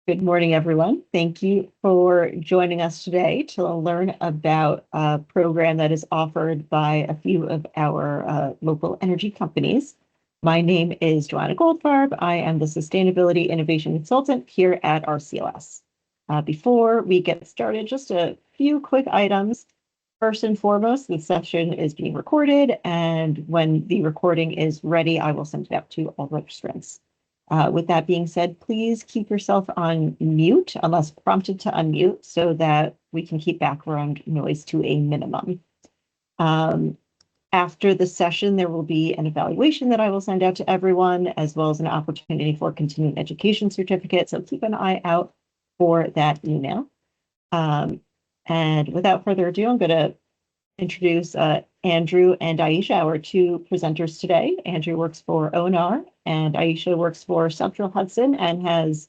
Good morning, everyone. Thank you for joining us today to learn about a program that is offered by a few of our local energy companies. My name is Joanna Goldfarb. I am the Sustainability Innovation Consultant here at RCLS. Before we get started, just a few quick items. First and foremost, the session is being recorded, and when the recording is ready, I will send it out to all registrants. With that being said, please keep yourself on mute unless prompted to unmute so that we can keep background noise to a minimum. After the session, there will be an evaluation that I will send out to everyone, as well as an opportunity for continuing education certificate. So keep an eye out for that email. And without further ado, I'm going to introduce Andrew and Aisha, our two presenters today. Andrew works for ONR and Aisha works for Central Hudson and has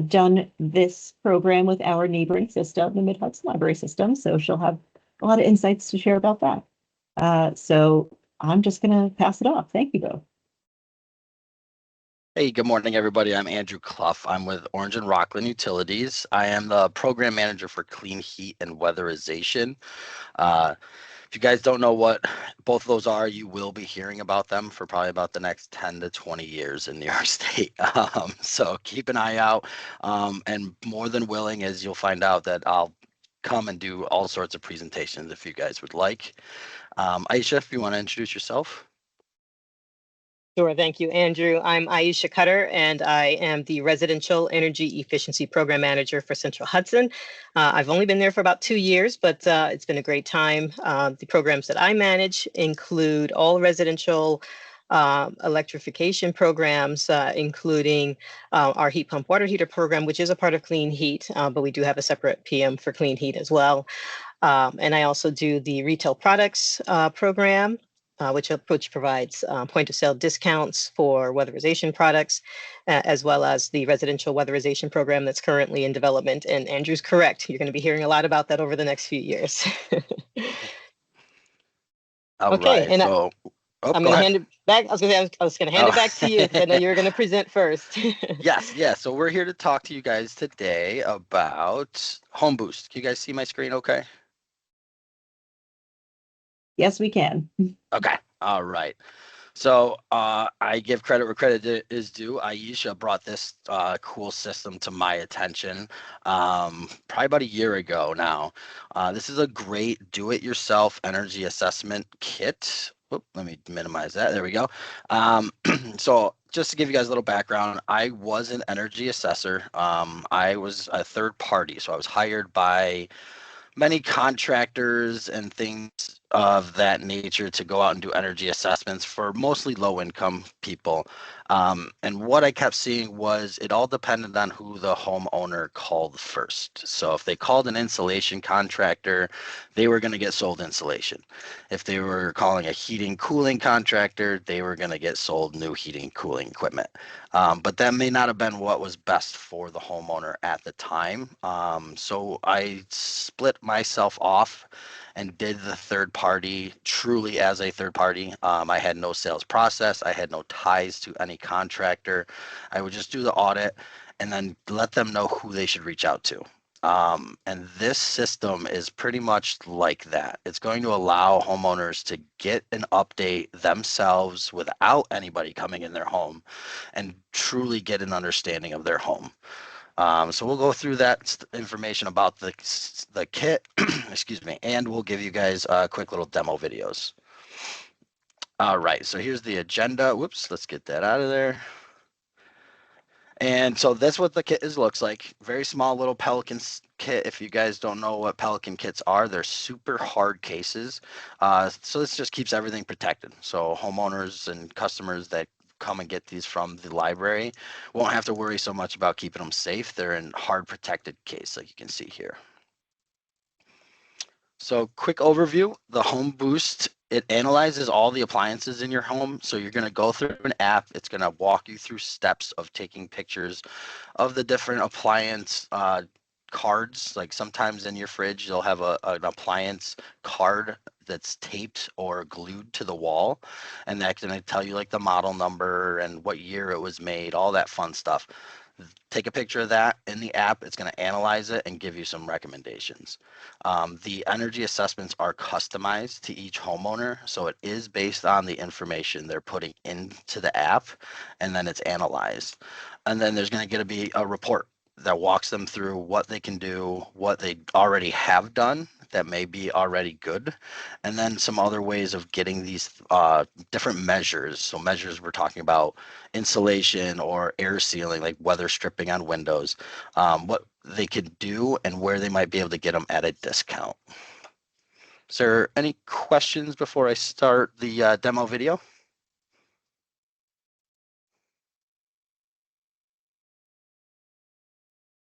done this program with our neighboring system, the Mid-Hudson Library System. So she'll have a lot of insights to share about that. So I'm just going to pass it off. Thank you both. Hey, good morning, everybody. I'm Andrew Clough. I'm with Orange and Rockland Utilities. I am the program manager for clean heat and weatherization. If you guys don't know what both of those are, you will be hearing about them for probably about the next 10 to 20 years in New York State. So keep an eye out, and more than willing, as you'll find out, that I'll come and do all sorts of presentations if you guys would like. Aisha, if you want to introduce yourself. Sure, thank you, Andrew. I'm Aisha Cutter, and I am the Residential Energy Efficiency Program Manager for Central Hudson. I've only been there for about 2 years, but it's been a great time. The programs that I manage include all residential electrification programs, including our heat pump water heater program, which is a part of Clean Heat, but we do have a separate PM for Clean Heat as well. And I also do the retail products program, which provides point of sale discounts for weatherization products, as well as the residential weatherization program that's currently in development. And Andrew's correct. You're going to be hearing a lot about that over the next few years. Okay, right, so I'm going to hand it back. I was going to hand it back to you because I know you were going to present first. Yes. So we're here to talk to you guys today about Home Boost. Can you guys see my screen okay? Yes, we can. Okay. All right. So I give credit where credit is due. Aisha brought this cool system to my attention probably about a year ago now. This is a great do-it-yourself energy assessment kit. Oop, let me minimize that. There we go. So just to give you guys a little background, I was an energy assessor. I was a third party, so I was hired by many contractors and things of that nature to go out and do energy assessments for mostly low income people. And what I kept seeing was it all depended on who the homeowner called first. So if they called an insulation contractor, they were going to get sold insulation. If they were calling a heating cooling contractor, they were going to get sold new heating cooling equipment. But that may not have been what was best for the homeowner at the time. So I split myself off and did the third party truly as a third party. I had no sales process. I had no ties to any contractor. I would just do the audit and then let them know who they should reach out to. And this system is pretty much like that. It's going to allow homeowners to get an update themselves without anybody coming in their home and truly get an understanding of their home. So we'll go through that information about the kit, excuse me, and we'll give you guys quick little demo videos. All right, so here's the agenda. Whoops, let's get that out of there. And so that's what the kit looks like. Very small little Pelican kit. If you guys don't know what Pelican kits are, they're super hard cases. So this just keeps everything protected. So homeowners and customers that come and get these from the library won't have to worry so much about keeping them safe. They're in hard protected case, like you can see here. So quick overview, the Home Boost, it analyzes all the appliances in your home. So you're going to go through an app. It's going to walk you through steps of taking pictures of the different appliance cards. Like sometimes in your fridge, you'll have an appliance card that's taped or glued to the wall. And that's going to tell you like the model number and what year it was made, all that fun stuff. Take a picture of that in the app. It's going to analyze it and give you some recommendations. The energy assessments are customized to each homeowner, so it is based on the information they're putting into the app, and then it's analyzed. And then there's going to be a report that walks them through what they can do, what they already have done that may be already good, and then some other ways of getting these different measures. So measures, we're talking about insulation or air sealing, like weather stripping on windows, what they could do and where they might be able to get them at a discount. Is there any questions before I start the demo video?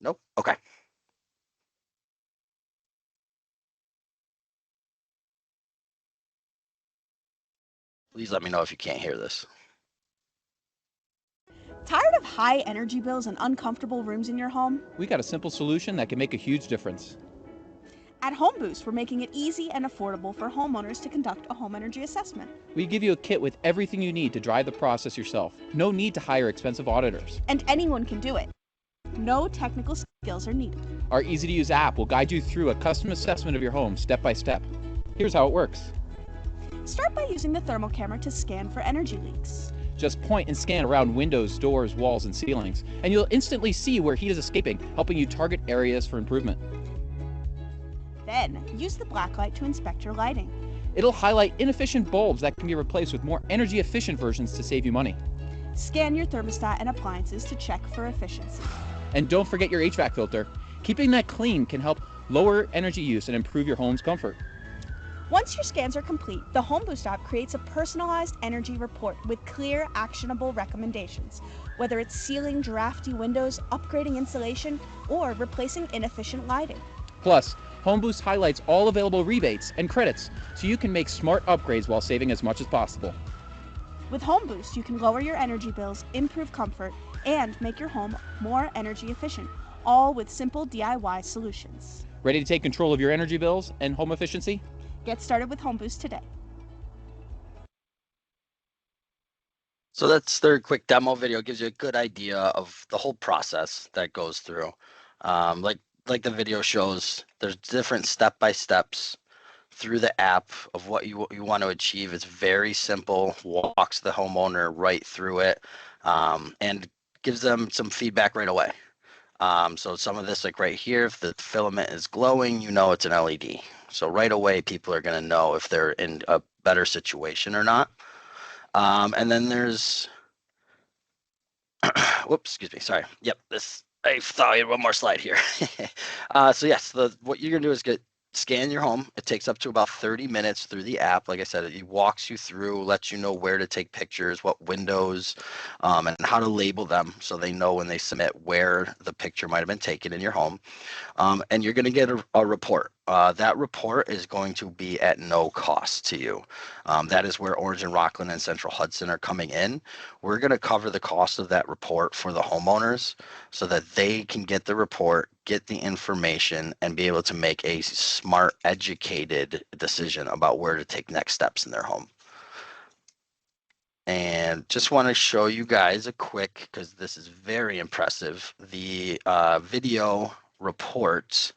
Nope. Okay. Please let me know if you can't hear this. Tired of high energy bills and uncomfortable rooms in your home? We got a simple solution that can make a huge difference. At HomeBoost, we're making it easy and affordable for homeowners to conduct a home energy assessment. We give you a kit with everything you need to drive the process yourself. No need to hire expensive auditors. And anyone can do it. No technical skills are needed. Our easy-to-use app will guide you through a custom assessment of your home step by step. Here's how it works. Start by using the thermal camera to scan for energy leaks. Just point and scan around windows, doors, walls, and ceilings, and you'll instantly see where heat is escaping, helping you target areas for improvement. Then, use the black light to inspect your lighting. It'll highlight inefficient bulbs that can be replaced with more energy-efficient versions to save you money. Scan your thermostat and appliances to check for efficiency. And don't forget your HVAC filter. Keeping that clean can help lower energy use and improve your home's comfort. Once your scans are complete, the HomeBoost app creates a personalized energy report with clear, actionable recommendations, whether it's sealing drafty windows, upgrading insulation, or replacing inefficient lighting. Plus, HomeBoost highlights all available rebates and credits, so you can make smart upgrades while saving as much as possible. With HomeBoost, you can lower your energy bills, improve comfort, and make your home more energy efficient, all with simple DIY solutions. Ready to take control of your energy bills and home efficiency? Get started with HomeBoost today. So that's their quick demo video. Gives you a good idea of the whole process that goes through. Like the video shows, there's different step-by-steps through the app of what you want to achieve. It's very simple, walks the homeowner right through it, and gives them some feedback right away. So some of this, like right here, if the filament is glowing, you know it's an LED. So right away, people are going to know if they're in a better situation or not. And then there's, whoops, excuse me, sorry. Yep, I thought I had one more slide here. So yes, what you're going to do is scan your home. It takes up to about 30 minutes through the app. Like I said, it walks you through, lets you know where to take pictures, what windows, and how to label them so they know when they submit where the picture might have been taken in your home. And you're going to get a report. That report is going to be at no cost to you. That is where Orange and Rockland and Central Hudson are coming in. We're going to cover the cost of that report for the homeowners so that they can get the report, get the information, and be able to make a smart, educated decision about where to take next steps in their home. And just want to show you guys a quick, because this is very impressive, the video reports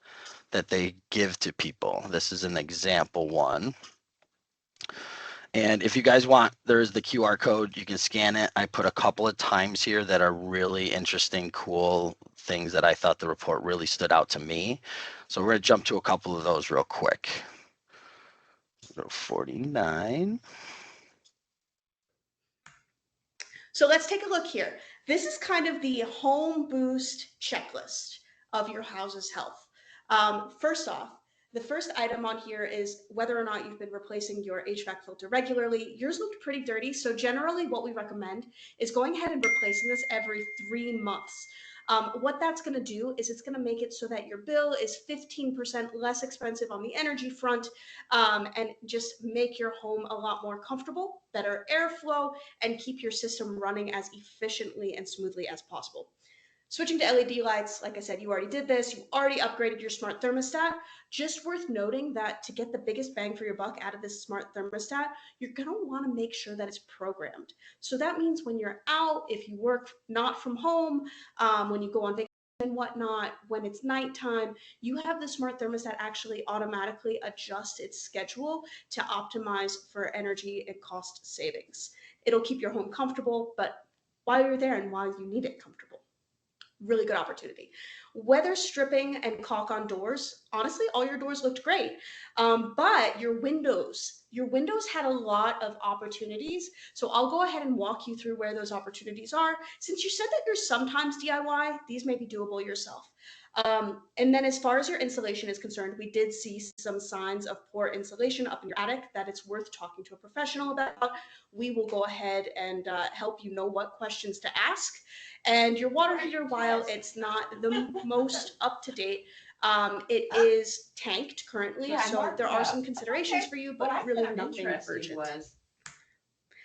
that they give to people. This is an example one. And if you guys want, there's the QR code. You can scan it. I put a couple of times here that are really interesting, cool things that I thought the report really stood out to me. So we're going to jump to a couple of those real quick. 49. So let's take a look here. This is kind of the HomeBoost checklist of your house's health. First off, the first item on here is whether or not you've been replacing your HVAC filter regularly. Yours looked pretty dirty, so generally what we recommend is going ahead and replacing this every 3 months. What that's going to do is it's going to make it so that your bill is 15% less expensive on the energy front, and just make your home a lot more comfortable, better airflow, and keep your system running as efficiently and smoothly as possible. Switching to LED lights, like I said, you already did this. You already upgraded your smart thermostat. Just worth noting that to get the biggest bang for your buck out of this smart thermostat, you're going to want to make sure that it's programmed. So that means when you're out, if you work not from home, when you go on vacation and whatnot, when it's nighttime, you have the smart thermostat actually automatically adjust its schedule to optimize for energy and cost savings. It'll keep your home comfortable, but while you're there and while you need it comfortable. Really good opportunity. Weather stripping and caulk on doors. Honestly, all your doors looked great, but your windows had a lot of opportunities. So I'll go ahead and walk you through where those opportunities are. Since you said that you're sometimes DIY, these may be doable yourself. And then as far as your insulation is concerned, we did see some signs of poor insulation up in your attic that it's worth talking to a professional about. We will go ahead and help you know what questions to ask. And your water heater, while it's not the most up to date, it is tanked currently. Yeah, So there are some considerations Okay. for you, What I but really found nothing interesting urgent. was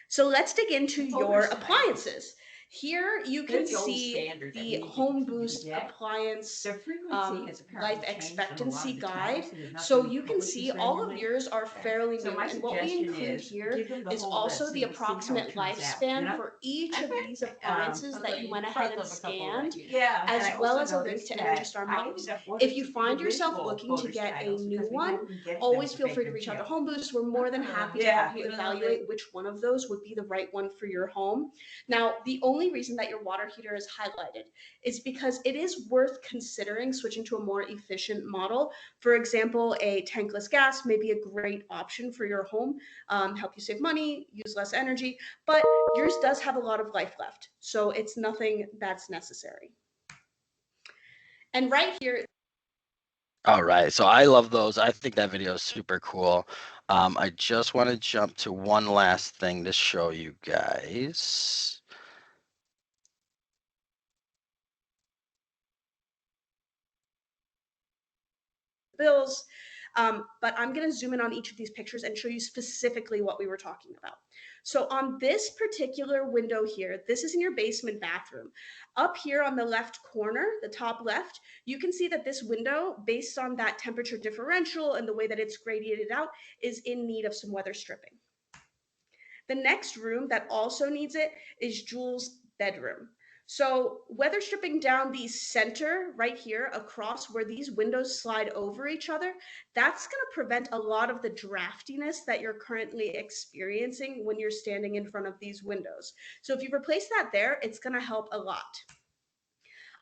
So let's dig into Told your her so. appliances. Here you can Here's the old see standard that the we Home need to Boost get. appliance The frequency has apparently life changed on a lot expectancy of the guide. tiles, and there's So nothing you can publishes see all of regularly. yours are fairly So new. my And what we suggestion include is here give them the is whole also list the so you see how it approximate turns out, lifespan you know? for each I of think, these appliances that you went ahead and scanned, Yeah, as and I well also as a link noticed to that Energy Star I models. ended up ordering If you some find yourself individual looking to photos get a tiles new because we one, didn't get always them feel to free to bake reach out to them Home Boost. We're more than happy to Yeah, help you even though evaluate which one of those would be the right one for your home. Now, the only reason that your water heater is highlighted is because it is worth considering switching to a more efficient model. For example, a tankless gas may be a great option for your home, help you save money, use less energy, but yours does have a lot of life left. So it's nothing that's necessary. And right here, All right, so I love those. I think that video is super cool. I just want to jump to one last thing to show you guys. bills. But I'm going to zoom in on each of these pictures and show you specifically what we were talking about. So on this particular window here, this is in your basement bathroom. Up here on the left corner, the top left, you can see that this window, based on that temperature differential and the way that it's gradiated out, is in need of some weather stripping. The next room that also needs it is Jules' bedroom. So weather stripping down the center right here across where these windows slide over each other, that's going to prevent a lot of the draftiness that you're currently experiencing when you're standing in front of these windows. So if you replace that there, it's going to help a lot.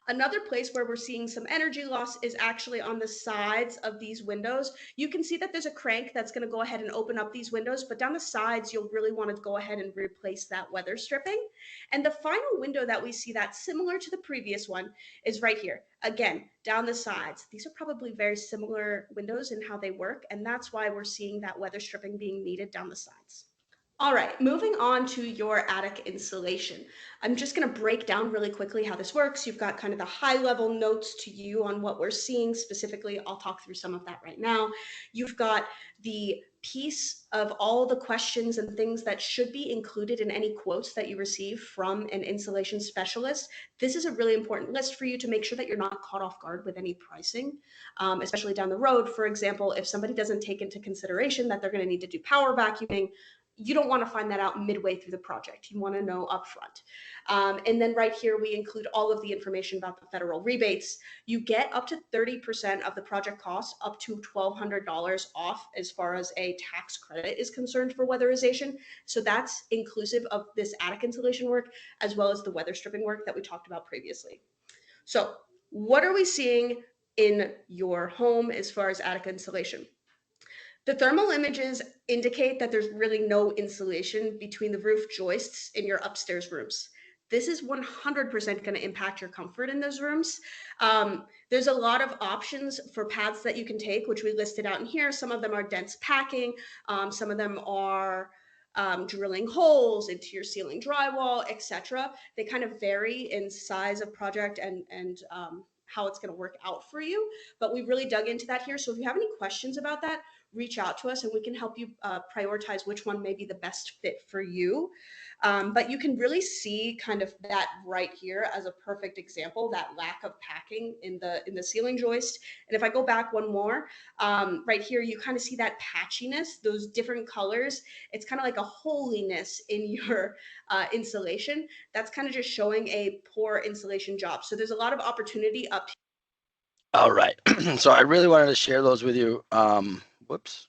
Another place where we're seeing some energy loss is actually on the sides of these windows. You can see that there's a crank that's going to go ahead and open up these windows, but down the sides, you'll really want to go ahead and replace that weather stripping. And the final window that we see that's similar to the previous one is right here. Again, down the sides. These are probably very similar windows in how they work, and that's why we're seeing that weather stripping being needed down the sides. All right, moving on to your attic insulation. I'm just going to break down really quickly how this works. You've got kind of the high level notes to you on what we're seeing specifically. I'll talk through some of that right now. You've got the piece of all the questions and things that should be included in any quotes that you receive from an insulation specialist. This is a really important list for you to make sure that you're not caught off guard with any pricing, especially down the road. For example, if somebody doesn't take into consideration that they're going to need to do power vacuuming, you don't want to find that out midway through the project. You want to know upfront. And then right here, we include all of the information about the federal rebates. You get up to 30% of the project cost, up to $1,200 off as far as a tax credit is concerned for weatherization. So that's inclusive of this attic insulation work, as well as the weather stripping work that we talked about previously. So what are we seeing in your home as far as attic insulation? The thermal images indicate that there's really no insulation between the roof joists in your upstairs rooms. This is 100% going to impact your comfort in those rooms. There's a lot of options for paths that you can take, which we listed out in here. Some of them are dense packing. Some of them are drilling holes into your ceiling drywall, etc. They kind of vary in size of project and how it's going to work out for you. But we really dug into that here. So if you have any questions about that, reach out to us and we can help you prioritize which one may be the best fit for you. But you can really see kind of that right here as a perfect example, that lack of packing in the ceiling joist. And if I go back one more, right here, you kind of see that patchiness, those different colors. It's kind of like a holiness in your insulation. That's kind of just showing a poor insulation job. So there's a lot of opportunity up here. All right. So I really wanted to share those with you. Whoops.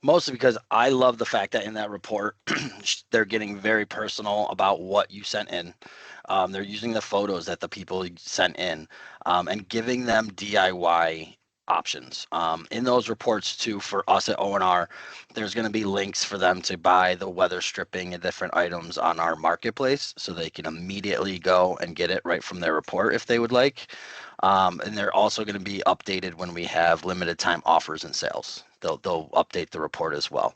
Mostly because I love the fact that in that report, they're getting very personal about what you sent in. They're using the photos that the people sent in and giving them DIY options. In those reports too, for us at ONR, there's going to be links for them to buy the weather stripping and different items on our marketplace so they can immediately go and get it right from their report if they would like. And they're also going to be updated when we have limited time offers and sales. They'll update the report as well.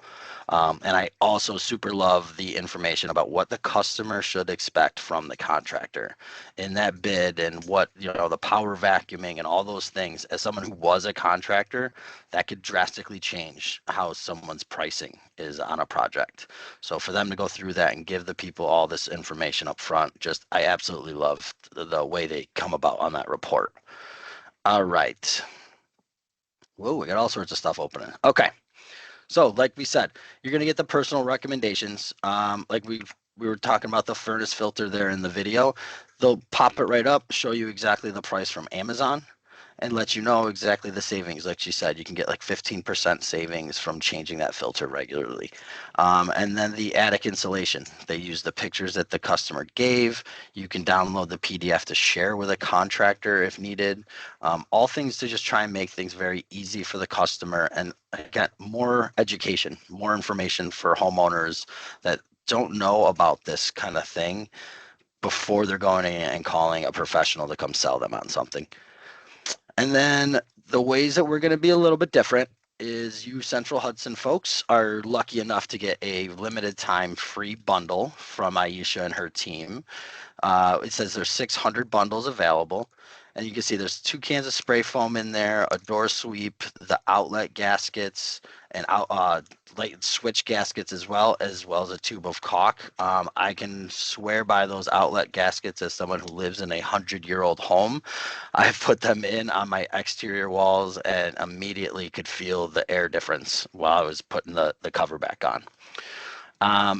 And I also super love the information about what the customer should expect from the contractor in that bid, and what, the power vacuuming and all those things. As someone who was a contractor, that could drastically change how someone's pricing is on a project. So for them to go through that and give the people all this information up front, I absolutely love the way they come about on that report. All right. Whoa, we got all sorts of stuff opening. Okay. So like we said, you're going to get the personal recommendations. Like we were talking about the furnace filter there in the video. They'll pop it right up, show you exactly the price from Amazon, and let you know exactly the savings. Like she said, you can get like 15% savings from changing that filter regularly. And then the attic insulation, they use the pictures that the customer gave. You can download the PDF to share with a contractor if needed. All things to just try and make things very easy for the customer, and again, more education, more information for homeowners that don't know about this kind of thing before they're going in and calling a professional to come sell them on something. And then the ways that we're going to be a little bit different is you Central Hudson folks are lucky enough to get a limited time free bundle from Aisha and her team. It says there's 600 bundles available. And you can see there's 2 cans of spray foam in there, a door sweep, the outlet gaskets, and light switch gaskets as well as a tube of caulk. I can swear by those outlet gaskets as someone who lives in a 100-year-old home. I've put them in on my exterior walls and immediately could feel the air difference while I was putting the cover back on.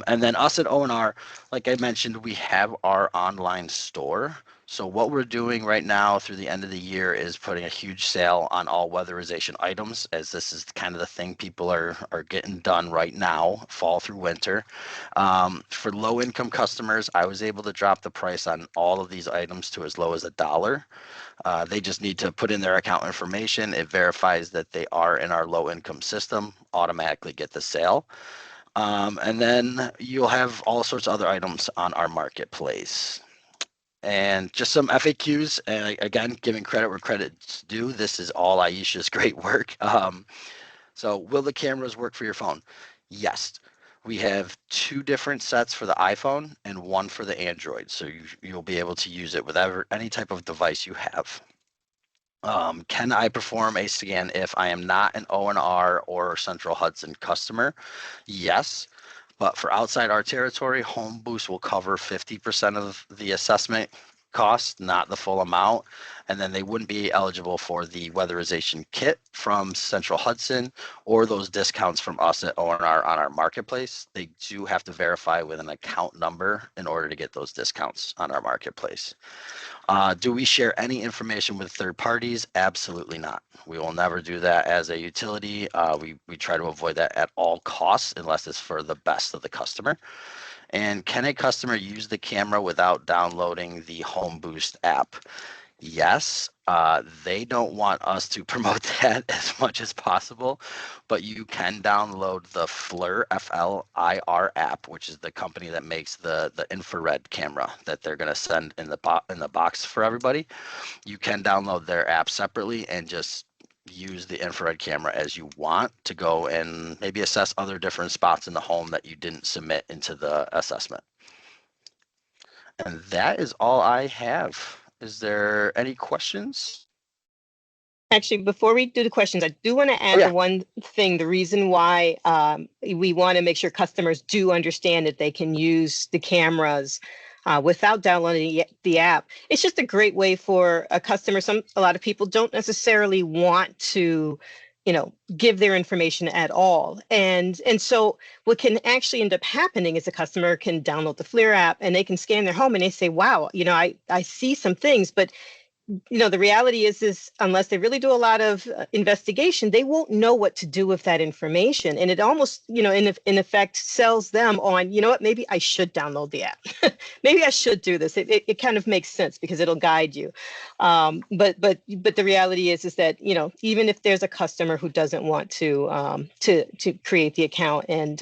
And then us at ONR, like I mentioned, we have our online store. So what we're doing right now through the end of the year is putting a huge sale on all weatherization items, as this is kind of the thing people are getting done right now, fall through winter. For low income customers, I was able to drop the price on all of these items to as low as $1. They just need to put in their account information. It verifies that they are in our low income system, automatically get the sale. And then you'll have all sorts of other items on our marketplace. And just some FAQs, and again, giving credit where credit's due. This is all Aisha's great work. So will the cameras work for your phone? Yes. We have 2 different sets for the iPhone and 1 for the Android. So you'll be able to use it with any type of device you have. Can I perform a scan if I am not an ONR or Central Hudson customer? Yes. But for outside our territory, HomeBoost will cover 50% of the assessment cost, not the full amount. And then they wouldn't be eligible for the weatherization kit from Central Hudson or those discounts from us at ONR on our marketplace. They do have to verify with an account number in order to get those discounts on our marketplace. Do we share any information with third parties? Absolutely not. We will never do that as a utility. We try to avoid that at all costs unless it's for the best of the customer. And can a customer use the camera without downloading the HomeBoost app? Yes, they don't want us to promote that as much as possible, but you can download the FLIR, F-L-I-R app, which is the company that makes the infrared camera that they're going to send in the box for everybody. You can download their app separately and just use the infrared camera as you want to go and maybe assess other different spots in the home that you didn't submit into the assessment. And that is all I have. Is there any questions? Actually, before we do the questions, I do want to add yeah. the one thing, the reason why we want to make sure customers do understand that they can use the cameras without downloading the app. It's just a great way for a customer. A lot of people don't necessarily want to, give their information at all. And so what can actually end up happening is the customer can download the FLIR app and they can scan their home and they say, wow, I see some things, but the reality is unless they really do a lot of investigation, they won't know what to do with that information. And it almost, in effect sells them on, you know what, maybe I should download the app. Maybe I should do this. It kind of makes sense because it'll guide you. But the reality is that, even if there's a customer who doesn't want to create the account and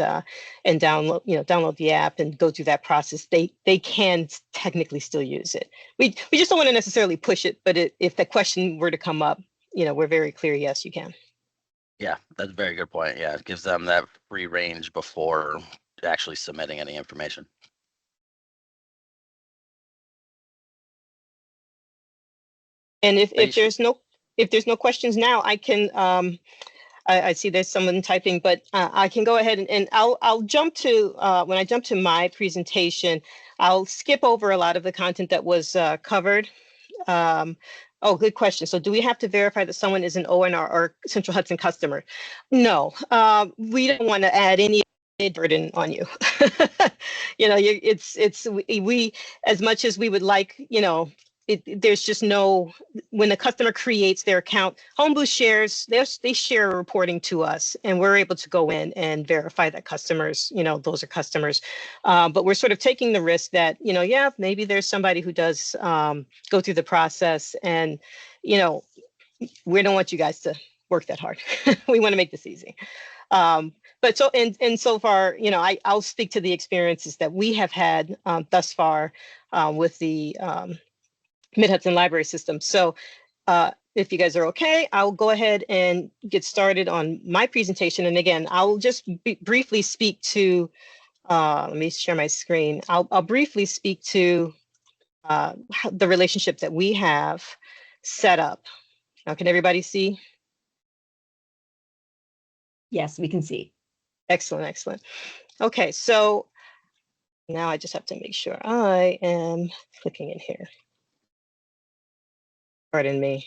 download the app and go through that process, they can technically still use it. We just don't want to necessarily push it, but if the question were to come up, we're very clear, yes, you can. Yeah, that's a very good point. Yeah, it gives them that free range before actually submitting any information. And if there's no questions now, I can I see there's someone typing, but I can go ahead and I'll jump to when I jump to my presentation, I'll skip over a lot of the content that was covered. Oh, good question. So do we have to verify that someone is an ONR or Central Hudson customer? No, we don't want to add any burden on you. We, as much as we would like, there's just no, when the customer creates their account, HomeBoost shares, they share reporting to us and we're able to go in and verify that customers, those are customers. But we're sort of taking the risk that, yeah, maybe there's somebody who does go through the process and, we don't want you guys to work that hard. We want to make this easy. But so, and so far, I'll speak to the experiences that we have had thus far with the Mid-Hudson Library System. So if you guys are okay, I'll go ahead and get started on my presentation. And again, I'll just briefly speak to, let me share my screen. I'll briefly speak to the relationship that we have set up. Now, can everybody see? Yes, we can see. Excellent, excellent. Okay, so now I just have to make sure I am clicking in here. Pardon me.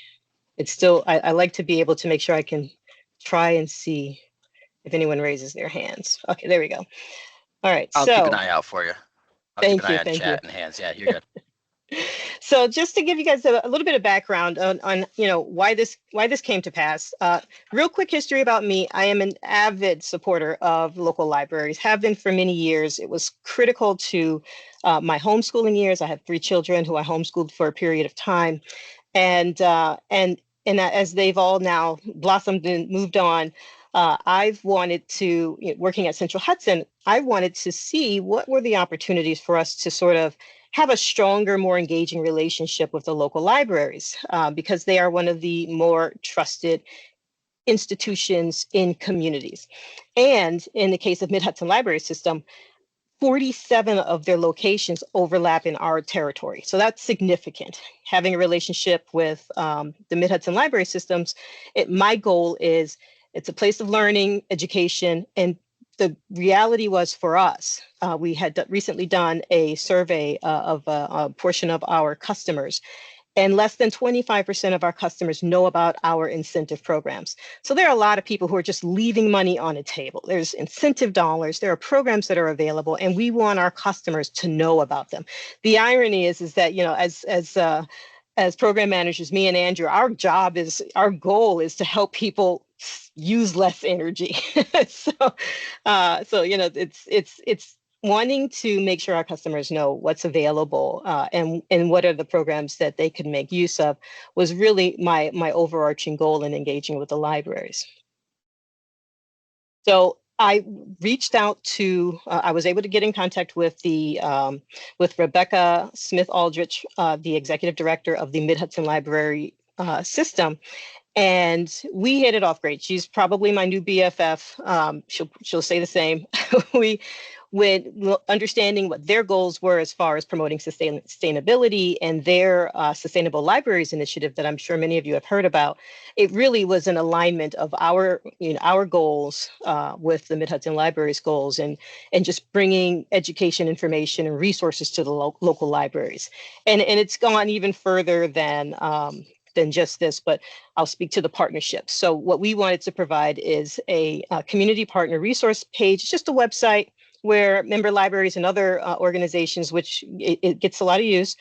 It's still, I like to be able to make sure I can try and see if anyone raises their hands. Okay, there we go. All right, I'll keep an eye out for you. I'll keep an eye on chat and hands. Yeah, you're good. So just to give you guys a little bit of background on why this came to pass. Real quick history about me. I am an avid supporter of local libraries, have been for many years. It was critical to my homeschooling years. I have 3 children who I homeschooled for a period of time. And as they've all now blossomed and moved on, I've wanted to, working at Central Hudson, I wanted to see what were the opportunities for us to sort of have a stronger, more engaging relationship with the local libraries, because they are one of the more trusted institutions in communities. And in the case of Mid-Hudson Library System, 47 of their locations overlap in our territory. So that's significant. Having a relationship with the Mid-Hudson Library Systems, my goal is it's a place of learning, education, and the reality was for us, we had recently done a survey of a portion of our customers, and less than 25% of our customers know about our incentive programs. So there are a lot of people who are just leaving money on the table. There's incentive dollars, there are programs that are available, and we want our customers to know about them. The irony is that, as program managers, me and Andrew, our goal is to help people use less energy. So it's wanting to make sure our customers know what's available and what are the programs that they could make use of was really my overarching goal in engaging with the libraries. So I reached out to, I was able to get in contact with with Rebecca Smith Aldrich, the executive director of the Mid-Hudson Library System. And we hit it off great. She's probably my new BFF. She'll say the same. understanding what their goals were as far as promoting sustainability and their Sustainable Libraries Initiative that I'm sure many of you have heard about, it really was an alignment of our goals with the Mid-Hudson Libraries goals, and just bringing education, information, and resources to the local libraries. And it's gone even further than just this, but I'll speak to the partnership. So what we wanted to provide is a community partner resource page, just a website where member libraries and other organizations, which it gets a lot of use,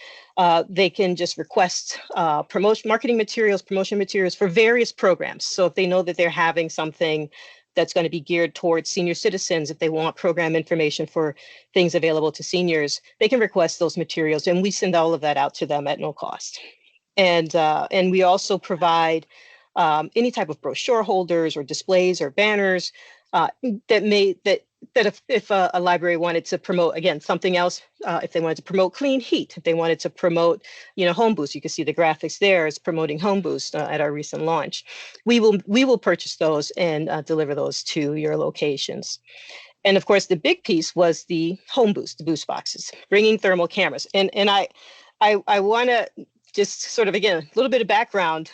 they can just request promotion materials for various programs. So if they know that they're having something that's going to be geared towards senior citizens, if they want program information for things available to seniors, they can request those materials, and we send all of that out to them at no cost. And we also provide any type of brochure holders or displays or banners that if a library wanted to promote, again, something else, if they wanted to promote clean heat, if they wanted to promote, Home Boost, you can see the graphics there is promoting Home Boost at our recent launch. We will purchase those and deliver those to your locations. And of course, the big piece was the Home Boost, the Boost boxes, bringing thermal cameras. And I want to just sort of, again, a little bit of background.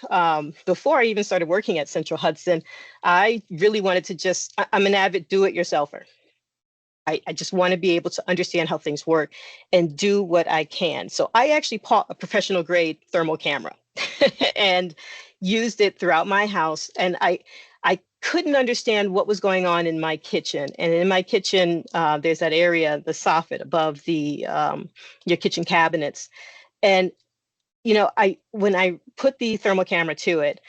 Before I even started working at Central Hudson, I really wanted to I'm an avid do-it-yourselfer. I just want to be able to understand how things work and do what I can. So I actually bought a professional grade thermal camera and used it throughout my house. And I couldn't understand what was going on in my kitchen. And in my kitchen, there's that area, the soffit above your kitchen cabinets. And when I put the thermal camera to it,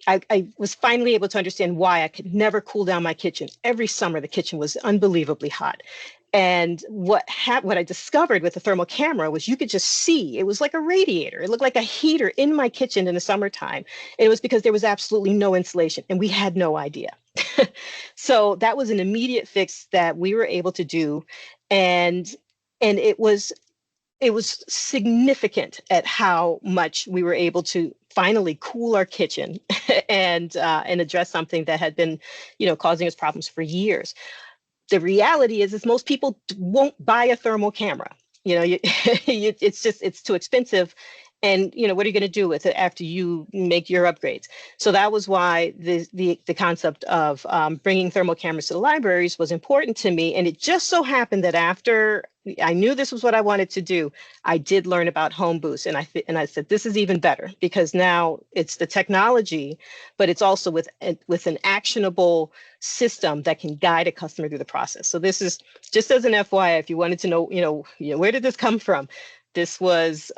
I was finally able to understand why I could never cool down my kitchen. Every summer, the kitchen was unbelievably hot. And what I discovered with the thermal camera was you could just see, it was like a radiator. It looked like a heater in my kitchen in the summertime. And it was because there was absolutely no insulation and we had no idea. So that was an immediate fix that we were able to do. And it was significant at how much we were able to finally cool our kitchen and address something that had been, causing us problems for years. The reality is most people won't buy a thermal camera. It's too expensive. And what are you going to do with it after you make your upgrades? So that was why the concept of bringing thermal cameras to the libraries was important to me. And it just so happened that after I knew this was what I wanted to do, I did learn about Home Boost, and I said this is even better because now it's the technology, but it's also with an actionable system that can guide a customer through the process. So this is just as an FYI, if you wanted to know, where did this come from? This was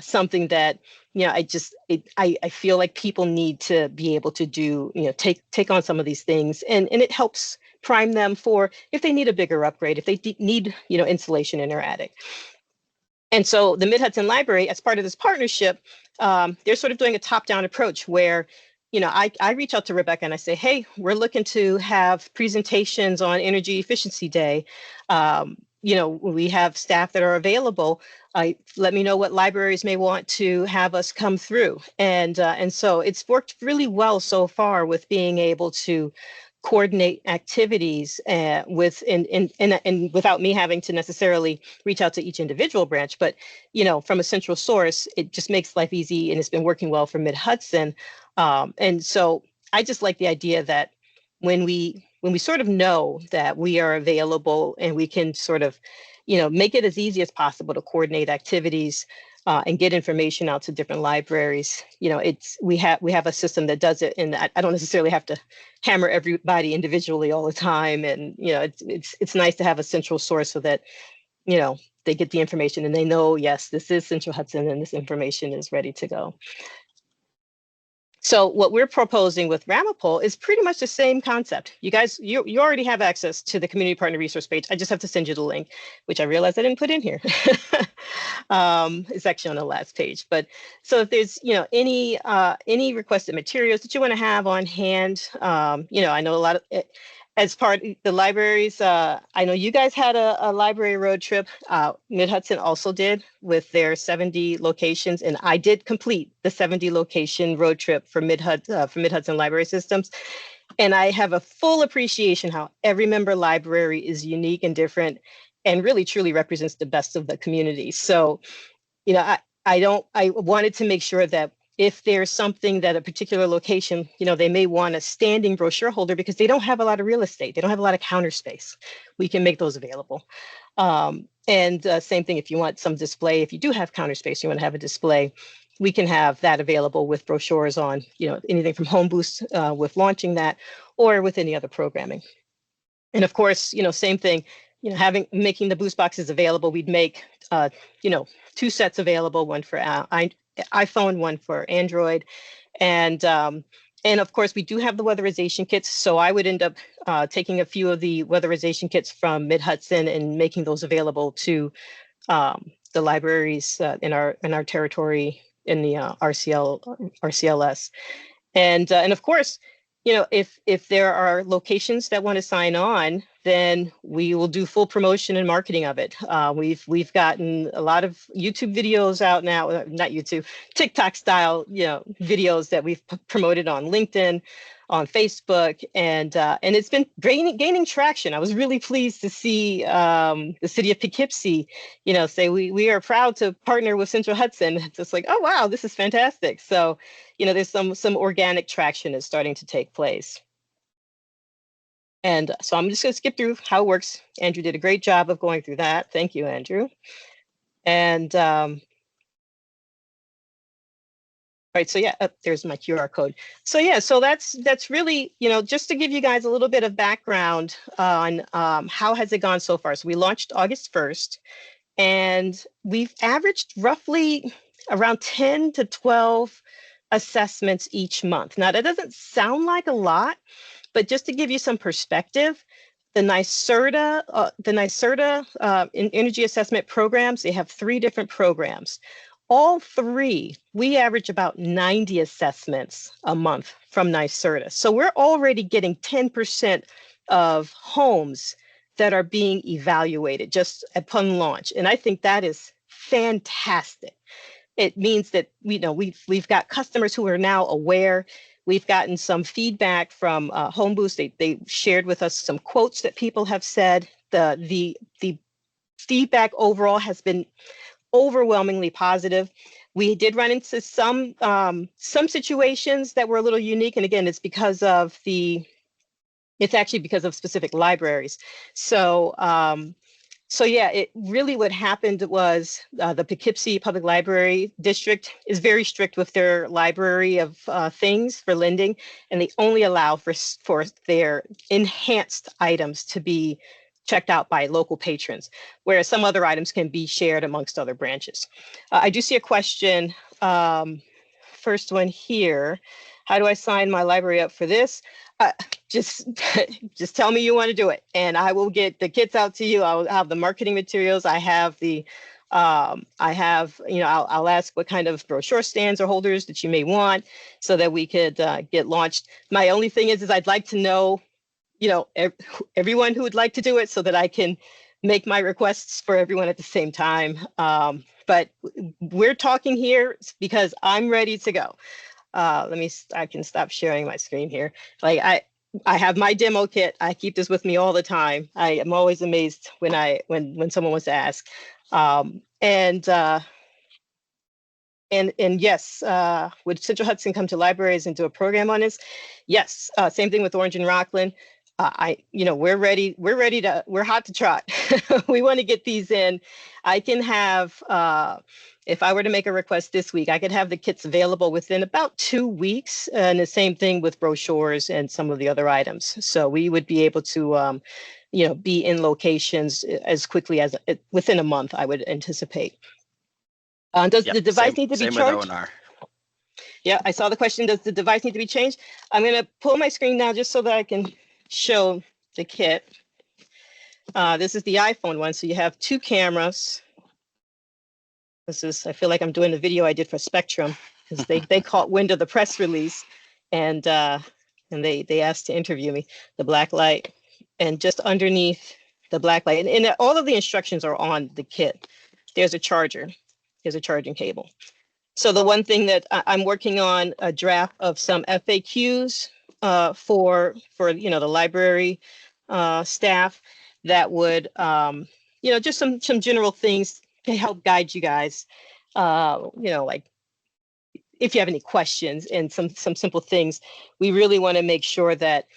something that, I feel like people need to be able to do, take on some of these things, and it helps prime them for if they need a bigger upgrade, if they need, insulation in their attic. And so the Mid-Hudson Library, as part of this partnership, they're sort of doing a top-down approach where, I reach out to Rebecca and I say, hey, we're looking to have presentations on Energy Efficiency Day. We have staff that are available. Let me know what libraries may want to have us come through. And so it's worked really well so far with being able to coordinate activities and without me having to necessarily reach out to each individual branch, but from a central source, it just makes life easy, and it's been working well for Mid-Hudson. And so I just like the idea that when we sort of know that we are available and we can sort of, make it as easy as possible to coordinate activities and get information out to different libraries. We have a system that does it, and I don't necessarily have to hammer everybody individually all the time. And it's nice to have a central source so that they get the information and they know, yes, this is Central Hudson and this information is ready to go. So what we're proposing with Ramapol is pretty much the same concept. You guys, you already have access to the community partner resource page. I just have to send you the link, which I realized I didn't put in here. It's actually on the last page. But so if there's any requested materials that you want to have on hand, I know a lot of as part of the libraries, I know you guys had a library road trip. Mid-Hudson also did with their 70 locations, and I did complete the 70 location road trip for Mid-Hudson Library Systems. And I have a full appreciation how every member library is unique and different and really truly represents the best of the community. So, you know, I wanted to make sure that if there's something that a particular location, you know, they may want a standing brochure holder because they don't have a lot of real estate. They don't have a lot of counter space. We can make those available. And same thing, if you want some display, if you do have counter space, you want to have a display, we can have that available with brochures on, you know, anything from Home Boost with launching that or with any other programming. And of course, you know, same thing, you know, making the boost boxes available, we'd make, you know, 2 sets available, one for iPhone, one for Android. And of course, we do have the weatherization kits. So I would end up taking a few of the weatherization kits from Mid-Hudson and making those available to the libraries in our territory in the RCLS. And of course, you know, if there are locations that want to sign on, then we will do full promotion and marketing of it. We've gotten a lot of YouTube videos out now, not YouTube, TikTok style, you know, videos that we've promoted on LinkedIn, on Facebook, and it's been gaining traction. I was really pleased to see the city of Poughkeepsie, you know, say we are proud to partner with Central Hudson. It's just like, oh wow, this is fantastic. So, you know, there's some organic traction is starting to take place. And so I'm just going to skip through how it works. Andrew did a great job of going through that. Thank you, Andrew. And right, so yeah, there's my QR code. So yeah, so that's really, you know, just to give you guys a little bit of background on how has it gone so far. So we launched August 1st, and we've averaged roughly around 10 to 12 assessments each month. Now that doesn't sound like a lot, but just to give you some perspective, the NYSERDA in energy assessment programs, they have 3 different programs. All 3, we average about 90 assessments a month from NYSERDA. So we're already getting 10% of homes that are being evaluated just upon launch. And I think that is fantastic. It means that, you know, we've got customers who are now aware. We've gotten some feedback from Home Boost. They shared with us some quotes that people have said. The feedback overall has been overwhelmingly positive. We did run into some situations that were a little unique, and again, it's actually because of specific libraries. So yeah, it really what happened was the Poughkeepsie Public Library District is very strict with their library of things for lending, and they only allow for their enhanced items to be checked out by local patrons, whereas some other items can be shared amongst other branches. I do see a question, first one here. How do I sign my library up for this? Just tell me you want to do it, and I will get the kits out to you. I'll have the marketing materials. I have you know, I'll ask what kind of brochure stands or holders that you may want so that we could get launched. My only thing is I'd like to know, you know, everyone who would like to do it so that I can make my requests for everyone at the same time. But we're talking here because I'm ready to go. I can stop sharing my screen here. Like I have my demo kit. I keep this with me all the time. I am always amazed when someone wants to ask. And yes, would Central Hudson come to libraries and do a program on this? Yes. Same thing with Orange and Rockland. We're hot to trot. We want to get these in. I can have, if I were to make a request this week, I could have the kits available within about 2 weeks. And the same thing with brochures and some of the other items. So we would be able to, you know, be in locations as quickly as within a month, I would anticipate. Does the device need to be charged? Yeah, I saw the question. Does the device need to be changed? I'm going to pull my screen now just so that I can show the kit. This is the iPhone one. So you have 2 cameras. I feel like I'm doing the video I did for Spectrum because they caught wind of the press release and they asked to interview me. The black light, and just underneath the black light, and all of the instructions are on the kit. There's a charger. There's a charging cable. So the one thing that I'm working on a draft of some FAQs for the library staff that would just some general things to help guide you guys. Like if you have any questions and some simple things, we really want to make sure that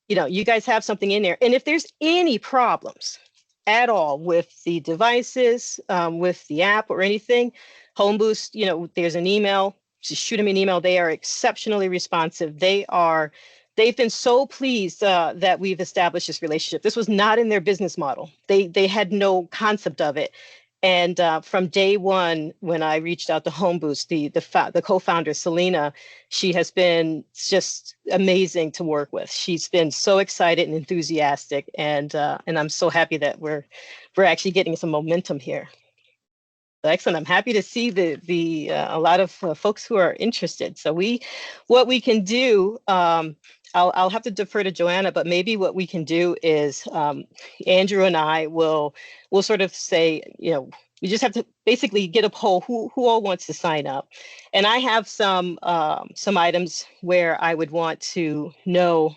you guys have something in there. And if there's any problems at all with the devices, with the app or anything, HomeBoost, there's an email. Just shoot them an email. They are exceptionally responsive. They've been so pleased that we've established this relationship. This was not in their business model. They had no concept of it. And from day one, when I reached out to HomeBoost, the co-founder, Selena, she has been just amazing to work with. She's been so excited and enthusiastic, and I'm so happy that we're actually getting some momentum here. Excellent. I'm happy to see a lot of folks who are interested. So what we can do, I'll have to defer to Joanna, but maybe what we can do is Andrew and I will sort of say, we just have to basically get a poll who all wants to sign up. And I have some items where I would want to know,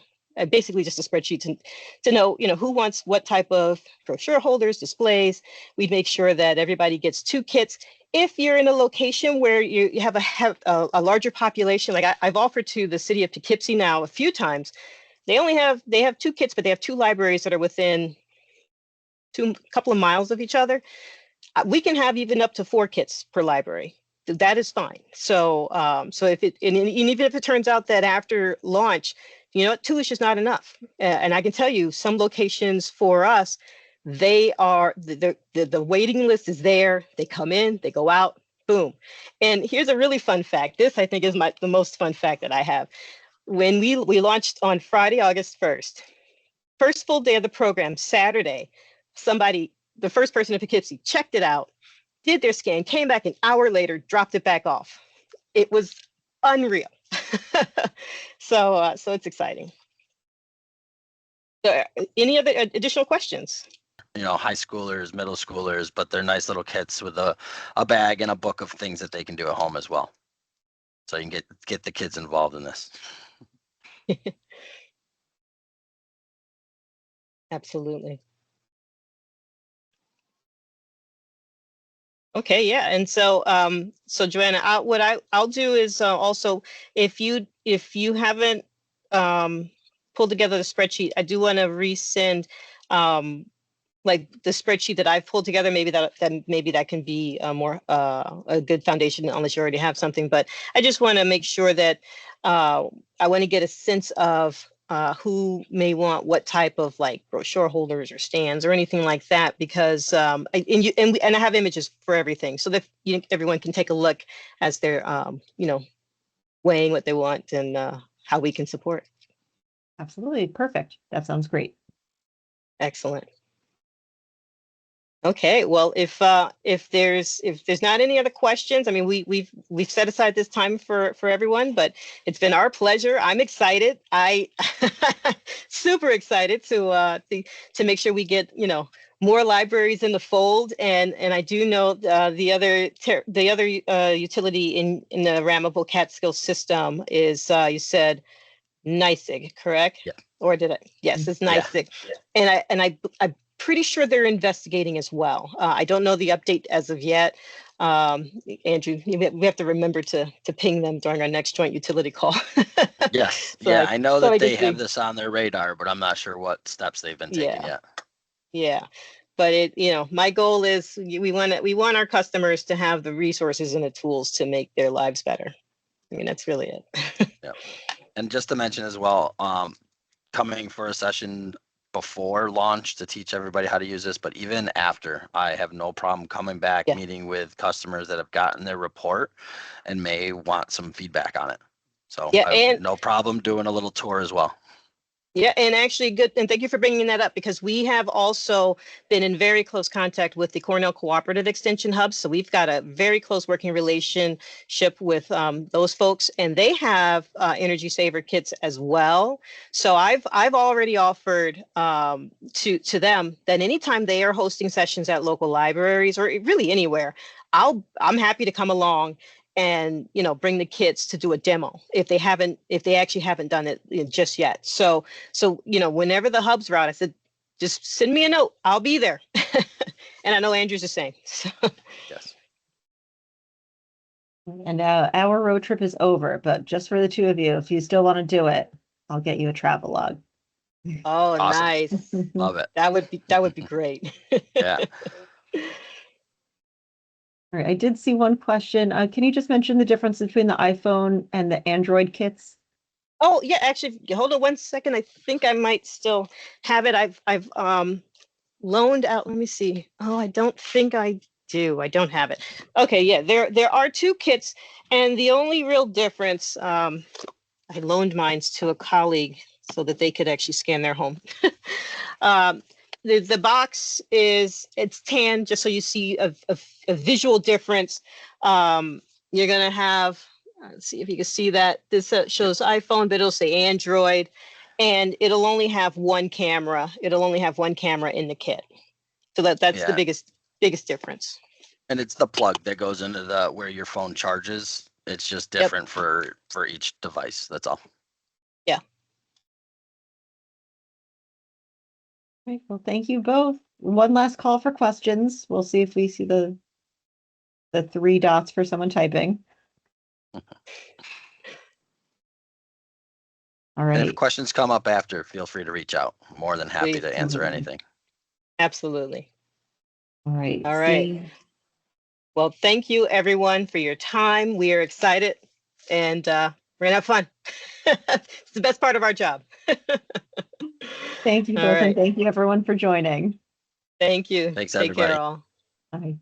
basically just a spreadsheet to know, who wants what type of brochure holders, displays. We'd make sure that everybody gets 2 kits. If you're in a location where you have a larger population, like I've offered to the city of Poughkeepsie now a few times, they have 2 kits, but they have 2 libraries that are within a couple of miles of each other. We can have even up to 4 kits per library. That is fine. So if it, and even if it turns out that after launch, 2 is just not enough. And I can tell you some locations for us, they are, the waiting list is there. They come in, they go out, boom. And here's a really fun fact. This, I think, is the most fun fact that I have. When we launched on Friday, August 1st, first full day of the program, Saturday, the first person in Poughkeepsie checked it out, did their scan, came back an hour later, dropped it back off. It was unreal. So it's exciting. So, any other additional questions? High schoolers, middle schoolers, but they're nice little kits with a bag and a book of things that they can do at home as well. So you can get the kids involved in this. Absolutely. Okay, yeah, and so Joanna, what I'll do is also, if you haven't pulled together the spreadsheet, I do want to resend like the spreadsheet that I've pulled together. Maybe that can be a good foundation, unless you already have something. But I just want to make sure that I want to get a sense of who may want what type of like brochure holders or stands or anything like that, because and I have images for everything, so that everyone can take a look as they're weighing what they want and how we can support. Absolutely. Perfect. That sounds great. Excellent. Okay, well, if there's not any other questions, I mean, we've set aside this time for everyone, but it's been our pleasure. I'm excited. I super excited to make sure we get more libraries in the fold, and I do know the other utility in the Ramable Catskill system is you said NYSEG, correct? Yeah. Or did I? Yes, it's NYSEG, yeah. And I'm pretty sure they're investigating as well. I don't know the update as of yet. Andrew, we have to remember to ping them during our next joint utility call. Yes. So yeah, I know that they have see. this on their radar, but I'm not sure what steps they've been taking yet. Yeah. But my goal is we want our customers to have the resources and the tools to make their lives better. I mean, that's really it. Yeah. And just to mention as well, coming for a session before launch to teach everybody how to use this, but even after, I have no problem coming back, meeting with customers that have gotten their report and may want some feedback on it. So I have no problem doing a little tour as well. Yeah, and actually good, and thank you for bringing that up, because we have also been in very close contact with the Cornell Cooperative Extension Hub. So we've got a very close working relationship with those folks, and they have Energy Saver kits as well. So I've already offered to them that anytime they are hosting sessions at local libraries or really anywhere, I'm happy to come along and bring the kids to do a demo if they actually haven't done it just yet. So whenever the hubs route, I said, just send me a note, I'll be there. And I know Andrew's the same. So. Yes. And our road trip is over, but just for the two of you, if you still want to do it, I'll get you a travel log. Oh, Awesome. nice. Love it. That would be great. Yeah. All right, I did see one question. Can you just mention the difference between the iPhone and the Android kits? Oh yeah, actually, hold on 1 second. I think I might still have it. I've loaned out. Let me see. Oh, I don't think I do. I don't have it. Okay, yeah, there are two kits, and the only real difference, I loaned mine to a colleague so that they could actually scan their home. The box it's tan, just so you see a visual difference. You're gonna have, let's see if you can see that. This shows iPhone, but it'll say Android, and it'll only have one camera. It'll only have one camera in the kit. So that's the biggest difference. And it's the plug that goes into where your phone charges. It's just different for each device. That's all. Yeah. Right, well, thank you both. One last call for questions. We'll see if we see the three dots for someone typing. All And right. if questions come up after, feel free to reach out. More than happy to answer anything. Absolutely. All right. All right. Well, thank you everyone for your time. We are excited, and we're gonna have fun. It's the best part of our job. Thank you both, and thank you everyone for joining. Thank you. Thanks, Take everybody. care all. Bye.